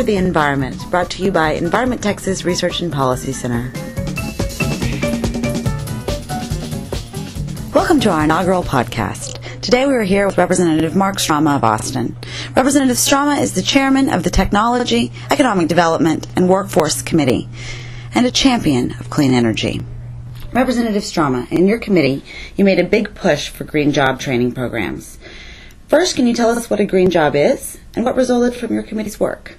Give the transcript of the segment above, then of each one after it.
for the Environment, brought to you by Environment Texas Research and Policy Center. Welcome to our inaugural podcast. Today we are here with Representative Mark Strama of Austin. Representative Strama is the chairman of the Technology, Economic Development, and Workforce Committee, and a champion of clean energy. Representative Strama, in your committee, you made a big push for green job training programs. First, can you tell us what a green job is and what resulted from your committee's work?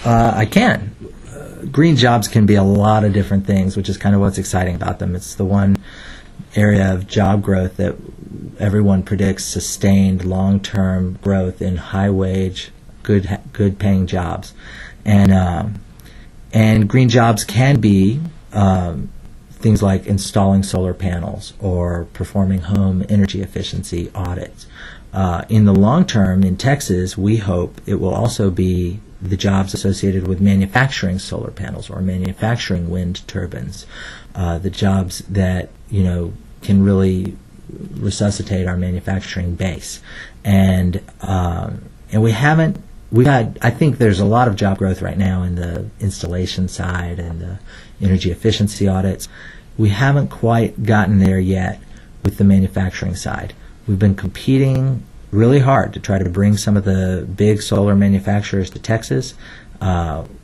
I can. Green jobs can be a lot of different things, which is kind of what's exciting about them. It's the one area of job growth that everyone predicts sustained long-term growth in high-wage, good-paying jobs, and green jobs can be things like installing solar panels or performing home energy efficiency audits. In the long term, in Texas, we hope it will also be the jobs associated with manufacturing solar panels or manufacturing wind turbines, the jobs that can really resuscitate our manufacturing base. And I think there's a lot of job growth right now in the installation side and the energy efficiency audits. We haven't quite gotten there yet with the manufacturing side. We've been competing really hard to try to bring some of the big solar manufacturers to Texas.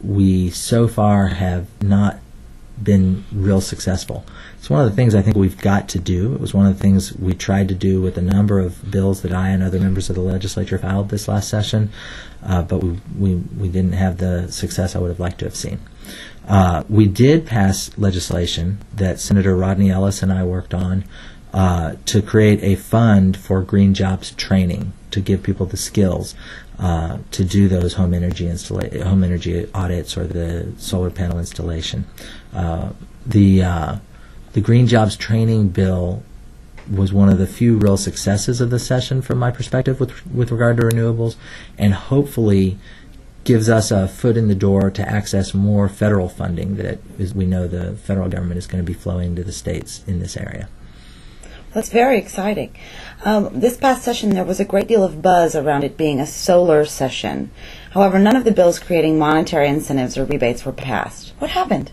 We so far have not been real successful. It's one of the things I think we've got to do. It was one of the things we tried to do with a number of bills that I and other members of the legislature filed this last session, but we didn't have the success I would have liked to have seen. We did pass legislation that Senator Rodney Ellis and I worked on to create a fund for green jobs training, to give people the skills to do those home energy audits or the solar panel installation. The Green Jobs Training Bill was one of the few real successes of the session from my perspective with regard to renewables, and hopefully gives us a foot in the door to access more federal funding that we know the federal government is going to be flowing to the states in this area. That's very exciting. This past session there was a great deal of buzz around it being a solar session. However, none of the bills creating monetary incentives or rebates were passed. What happened?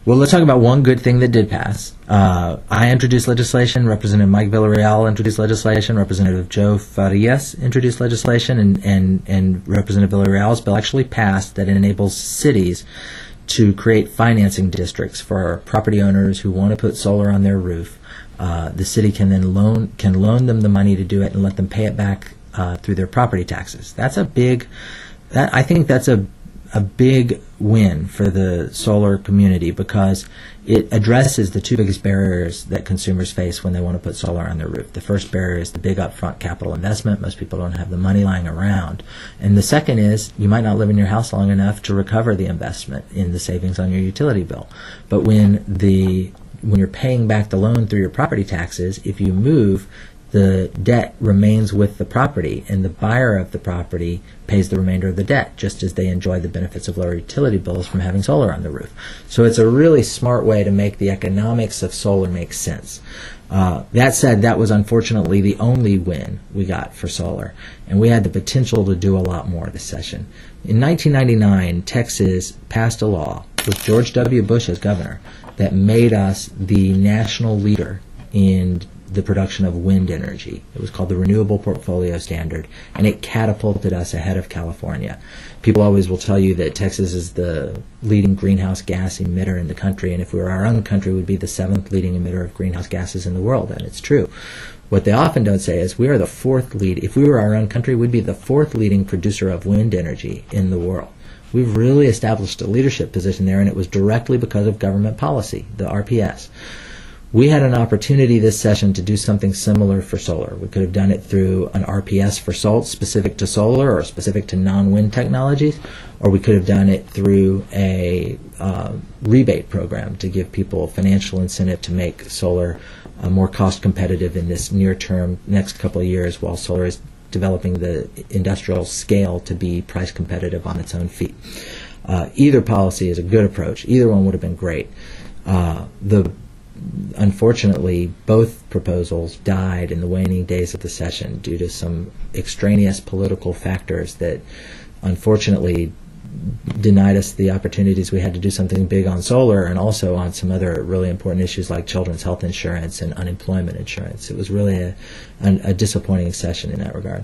Well, let's talk about one good thing that did pass. I introduced legislation, Representative Mike Villarreal introduced legislation, Representative Joe Farias introduced legislation, and Representative Villarreal's bill actually passed that enables cities to create financing districts for property owners who want to put solar on their roof. The city can then loan them the money to do it and let them pay it back through their property taxes. I think that's a big win for the solar community, because it addresses the two biggest barriers that consumers face when they want to put solar on their roof. The first barrier is the big upfront capital investment. Most people don't have the money lying around. And the second is you might not live in your house long enough to recover the investment in the savings on your utility bill. But when you're paying back the loan through your property taxes, if you move, the debt remains with the property, and the buyer of the property pays the remainder of the debt, just as they enjoy the benefits of lower utility bills from having solar on the roof. So it's a really smart way to make the economics of solar make sense. That said, that was unfortunately the only win we got for solar, and we had the potential to do a lot more this session. In 1999, Texas passed a law with George W. Bush as governor that made us the national leader in the production of wind energy. It was called the Renewable Portfolio Standard, and it catapulted us ahead of California. People always will tell you that Texas is the leading greenhouse gas emitter in the country, and if we were our own country, we'd be the 7th leading emitter of greenhouse gases in the world, and it's true. What they often don't say is we are the 4th lead. If we were our own country, we'd be the 4th leading producer of wind energy in the world. We've really established a leadership position there, and it was directly because of government policy, the RPS. We had an opportunity this session to do something similar for solar. We could have done it through an RPS for SALT specific to solar or specific to non-wind technologies, or we could have done it through a rebate program to give people financial incentive to make solar more cost competitive in this near term, next couple of years, while solar is developing the industrial scale to be price competitive on its own feet. Either policy is a good approach. Either one would have been great. Unfortunately, both proposals died in the waning days of the session due to some extraneous political factors that unfortunately denied us the opportunities we had to do something big on solar and also on some other really important issues like children's health insurance and unemployment insurance. It was really a disappointing session in that regard.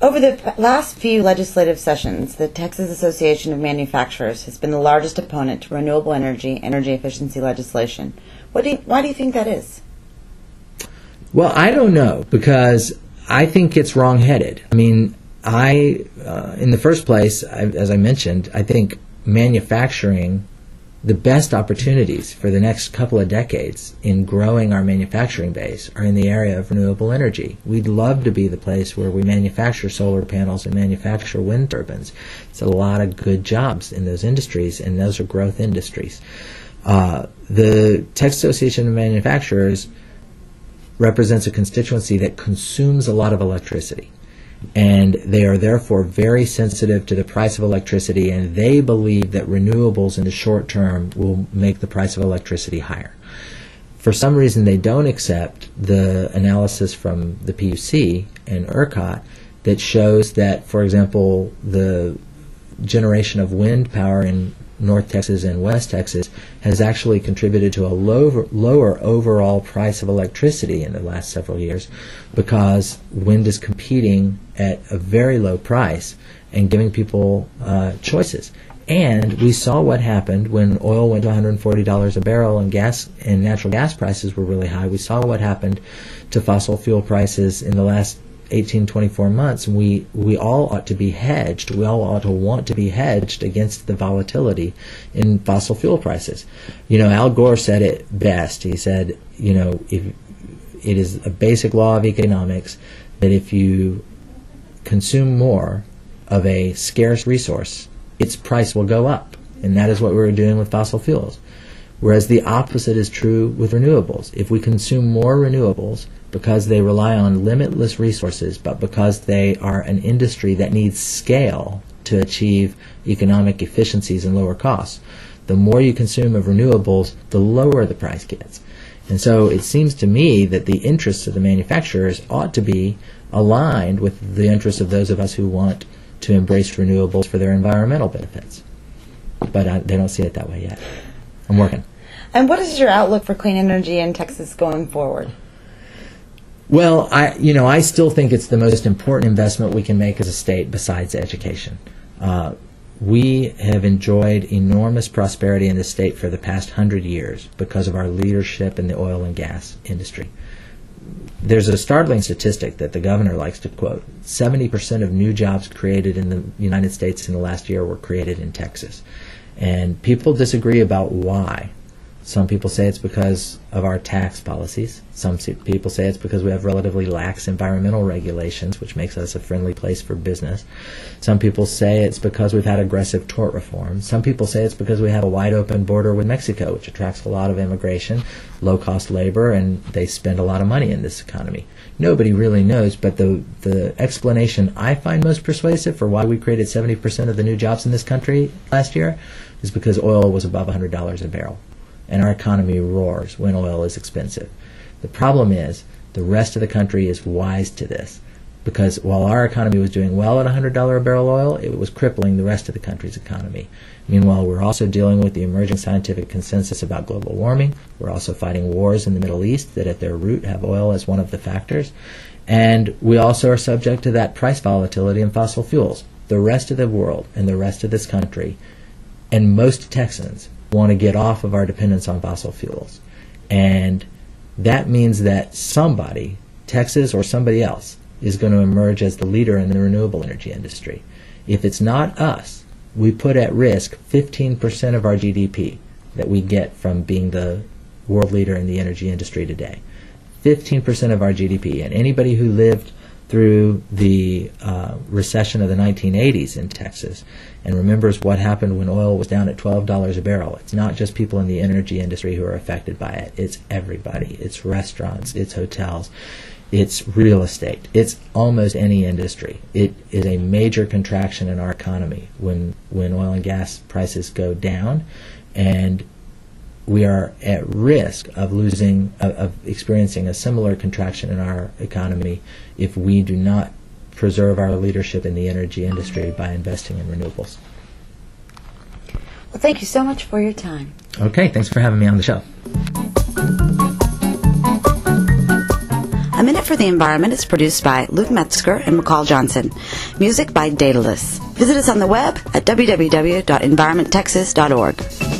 Over the last few legislative sessions, the Texas Association of Manufacturers has been the largest opponent to renewable energy efficiency legislation. Why do you think that is? Well, I don't know, because I think it's wrong-headed. I mean, in the first place, as I mentioned, I think manufacturing, the best opportunities for the next couple of decades in growing our manufacturing base are in the area of renewable energy. We'd love to be the place where we manufacture solar panels and manufacture wind turbines. It's a lot of good jobs in those industries, and those are growth industries. The Texas Association of Manufacturers represents a constituency that consumes a lot of electricity, and they are therefore very sensitive to the price of electricity, and they believe that renewables in the short term will make the price of electricity higher. For some reason, they don't accept the analysis from the PUC and ERCOT that shows that, for example, the generation of wind power in North Texas and West Texas has actually contributed to a lower overall price of electricity in the last several years, because wind is competing at a very low price and giving people choices. And we saw what happened when oil went to $140 a barrel and natural gas prices were really high. We saw what happened to fossil fuel prices in the last 18-24 months, and we all ought to be hedged. We all ought to want to be hedged against the volatility in fossil fuel prices. Al Gore said it best. He said, if it is a basic law of economics that if you consume more of a scarce resource, its price will go up, and that is what we're doing with fossil fuels. Whereas the opposite is true with renewables. If we consume more renewables because they rely on limitless resources, but because they are an industry that needs scale to achieve economic efficiencies and lower costs, the more you consume of renewables, the lower the price gets. And so it seems to me that the interests of the manufacturers ought to be aligned with the interests of those of us who want to embrace renewables for their environmental benefits. But they don't see it that way yet. I'm working. And what is your outlook for clean energy in Texas going forward? Well, I still think it's the most important investment we can make as a state besides education. We have enjoyed enormous prosperity in the state for the past 100 years because of our leadership in the oil and gas industry. There's a startling statistic that the governor likes to quote. 70% of new jobs created in the United States in the last year were created in Texas. And people disagree about why. Some people say it's because of our tax policies. Some people say it's because we have relatively lax environmental regulations, which makes us a friendly place for business. Some people say it's because we've had aggressive tort reform. Some people say it's because we have a wide open border with Mexico, which attracts a lot of immigration, low-cost labor, and they spend a lot of money in this economy. Nobody really knows, but the explanation I find most persuasive for why we created 70% of the new jobs in this country last year is because oil was above $100 a barrel. And our economy roars when oil is expensive. The problem is the rest of the country is wise to this, because while our economy was doing well at $100 a barrel oil, it was crippling the rest of the country's economy. Meanwhile, we're also dealing with the emerging scientific consensus about global warming. We're also fighting wars in the Middle East that at their root have oil as one of the factors. And we also are subject to that price volatility in fossil fuels. The rest of the world and the rest of this country and most Texans want to get off of our dependence on fossil fuels. And that means that somebody, Texas or somebody else, is going to emerge as the leader in the renewable energy industry. If it's not us, we put at risk 15% of our GDP that we get from being the world leader in the energy industry today. 15% of our GDP. And anybody who lived through the recession of the 1980s in Texas and remembers what happened when oil was down at $12 a barrel. It's not just people in the energy industry who are affected by it. It's everybody. It's restaurants. It's hotels. It's real estate. It's almost any industry. It is a major contraction in our economy when oil and gas prices go down, and we are at risk of experiencing a similar contraction in our economy if we do not preserve our leadership in the energy industry by investing in renewables. Well, thank you so much for your time. Okay, thanks for having me on the show. A Minute for the Environment is produced by Luke Metzger and McCall Johnson. Music by Daedalus. Visit us on the web at www.environmenttexas.org.